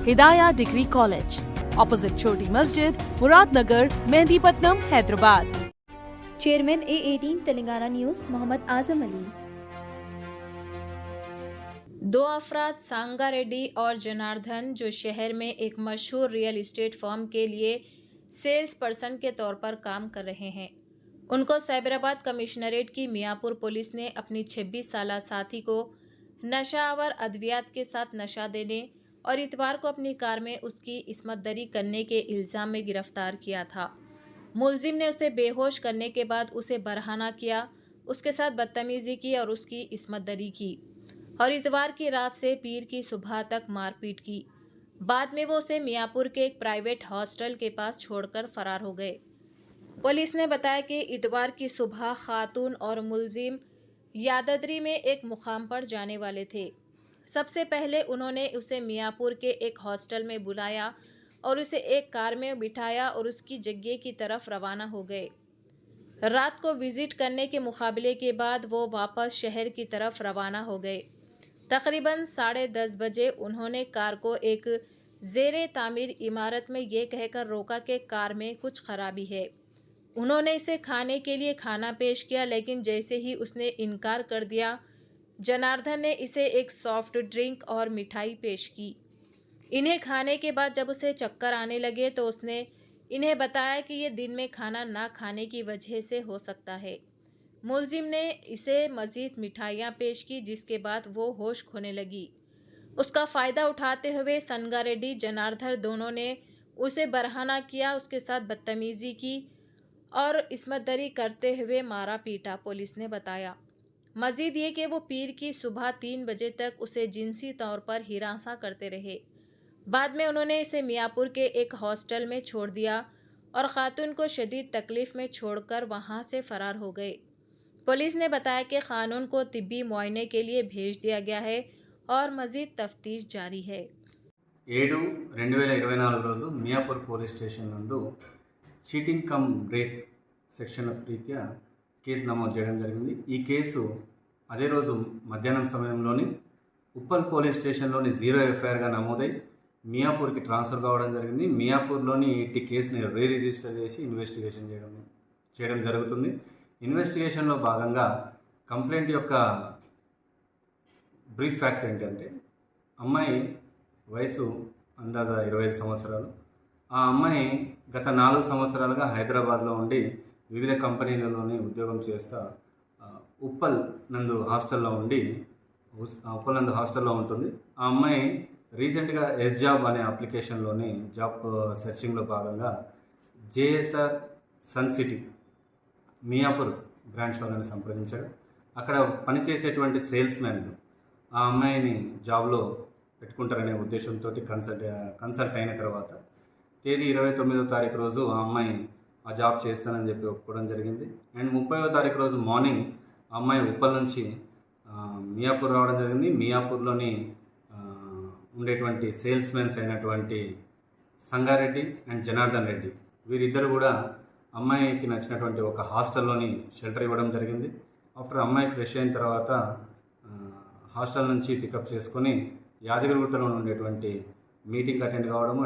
हिदाया degree college, opposite छोटी मस्जिद, Muradnagar, Mehdipatnam, Hyderabad. Chairman A18 Telangana news Mohammed Azam Ali. 2 अफराद सांगारेड्डी और जनार्दन जो शहर में एक मशहूर रियल एस्टेट फर्म के लिए सेल्स पर्सन के तौर पर काम कर रहे हैं, उनको साइबराबाद कमिश्नरेट की मियाँपुर पुलिस ने अपनी 26 साला साथी को नशावर अद्वियात के साथ नशा देने और इतवार को अपनी कार में उसकी इस्मतदरी करने के इल्ज़ाम में गिरफ्तार किया था। मुलजिम ने उसे बेहोश करने के बाद उसे बरहाना किया, उसके साथ बदतमीज़ी की और उसकी इस्मतदरी की और इतवार की रात से पीर की सुबह तक मारपीट की। बाद में वो उसे मियाँपुर के एक प्राइवेट हॉस्टल के पास छोड़कर फरार हो गए। पुलिस ने बताया कि इतवार की सुबह खातून और मुलजिम याददरी में एक मुकाम पर जाने वाले थे। सबसे पहले उन्होंने उसे मियाँपुर के एक हॉस्टल में बुलाया और उसे एक कार में बिठाया और उसकी जगह की तरफ रवाना हो गए। रात को विजिट करने के मुकाबले के बाद वो वापस शहर की तरफ रवाना हो गए। तकरीबन 10:30 बजे उन्होंने कार को एक ज़ेरे तामीर इमारत में ये कहकर रोका कि कार में कुछ खराबी है। उन्होंने इसे खाने के लिए खाना पेश किया, लेकिन जैसे ही उसने इनकार कर दिया, जनार्दन ने इसे एक सॉफ्ट ड्रिंक और मिठाई पेश की। इन्हें खाने के बाद जब उसे चक्कर आने लगे तो उसने इन्हें बताया कि ये दिन में खाना ना खाने की वजह से हो सकता है। मुलजिम ने इसे मज़ीद मिठाइयाँ पेश की, जिसके बाद वो होश खोने लगी। उसका फ़ायदा उठाते हुए संगारेड्डी जनार्दन दोनों ने उसे बरहाना किया, उसके साथ बदतमीज़ी की और इस्मतदरी करते हुए मारा पीटा, पुलिस ने बताया। मज़ीद ये कि वो पीर की सुबह 3 बजे तक उसे जिनसी तौर पर हिरासा करते रहे। बाद में उन्होंने इसे मियाँपुर के एक हॉस्टल में छोड़ दिया और खातून को शदीद तकलीफ़ में छोड़कर वहाँ से फ़रार हो गए। पुलिस ने बताया कि ख़ानून को तिब्बी मुआयने के लिए भेज दिया गया है और मज़ीद तफ्तीश जारी है। 7/2024 రోజు మియాపూర్ పోలీస్ స్టేషన్ నందు చీటింగ్ కమ్ బ్రేక్ సెక్షన్ రీత్యా కేసు నమోదు చేయడం జరిగింది. ఈ కేసు అదే రోజు మధ్యాహ్నం సమయంలోని ఉప్పల్ పోలీస్ స్టేషన్లోని 0 ఎఫ్ఐఆర్గా నమోదై మియాపూర్కి ట్రాన్స్ఫర్ కావడం జరిగింది. మియాపూర్లోని ఈ కేసుని రీ రిజిస్టర్ చేసి ఇన్వెస్టిగేషన్ చేయడం జరుగుతుంది. ఇన్వెస్టిగేషన్లో భాగంగా కంప్లైంట్ యొక్క బ్రీఫ్ ఫ్యాక్ట్స్ ఏంటంటే, అమ్మాయి వయసు అందాజా 25 సంవత్సరాలు. ఆ అమ్మాయి గత 4 సంవత్సరాలుగా హైదరాబాద్లో ఉండి వివిధ కంపెనీలలోని ఉద్యోగం చేస్తూ ఉప్పల్ నందు హాస్టల్లో ఉంటుంది. ఆ అమ్మాయి రీసెంట్గా జాబ్ అనే అప్లికేషన్లోని జాబ్ సెర్చింగ్లో భాగంగా JSR sun city Miyapur branch వాళ్ళని సంప్రదించాడు. అక్కడ పనిచేసేటువంటి సేల్స్ మ్యాన్లు ఆ అమ్మాయిని జాబ్లో పెట్టుకుంటారనే ఉద్దేశంతో కన్సల్ట్ అయిన తర్వాత తేదీ 29వ తారీఖు రోజు ఆ అమ్మాయి ఆ జాబ్ చేస్తానని చెప్పి ఒప్పుకోవడం జరిగింది. అండ్ 30వ తారీఖు రోజు మార్నింగ్ ఆ అమ్మాయి ఉప్పల్ నుంచి మియాపూర్ రావడం జరిగింది. మియాపూర్లోని ఉండేటువంటి సేల్స్ మెన్స్ అయినటువంటి సంగారెడ్డి అండ్ జనార్దన్ రెడ్డి, వీరిద్దరు కూడా అమ్మాయికి నచ్చినటువంటి ఒక హాస్టల్లోని షెల్టర్ ఇవ్వడం జరిగింది. ఆఫ్టర్ అమ్మాయి ఫ్రెష్ అయిన తర్వాత హాస్టల్ నుంచి పికప్ చేసుకొని యాదగిరిగుట్టలో ఉండేటువంటి మీటింగ్ అటెండ్ కావడము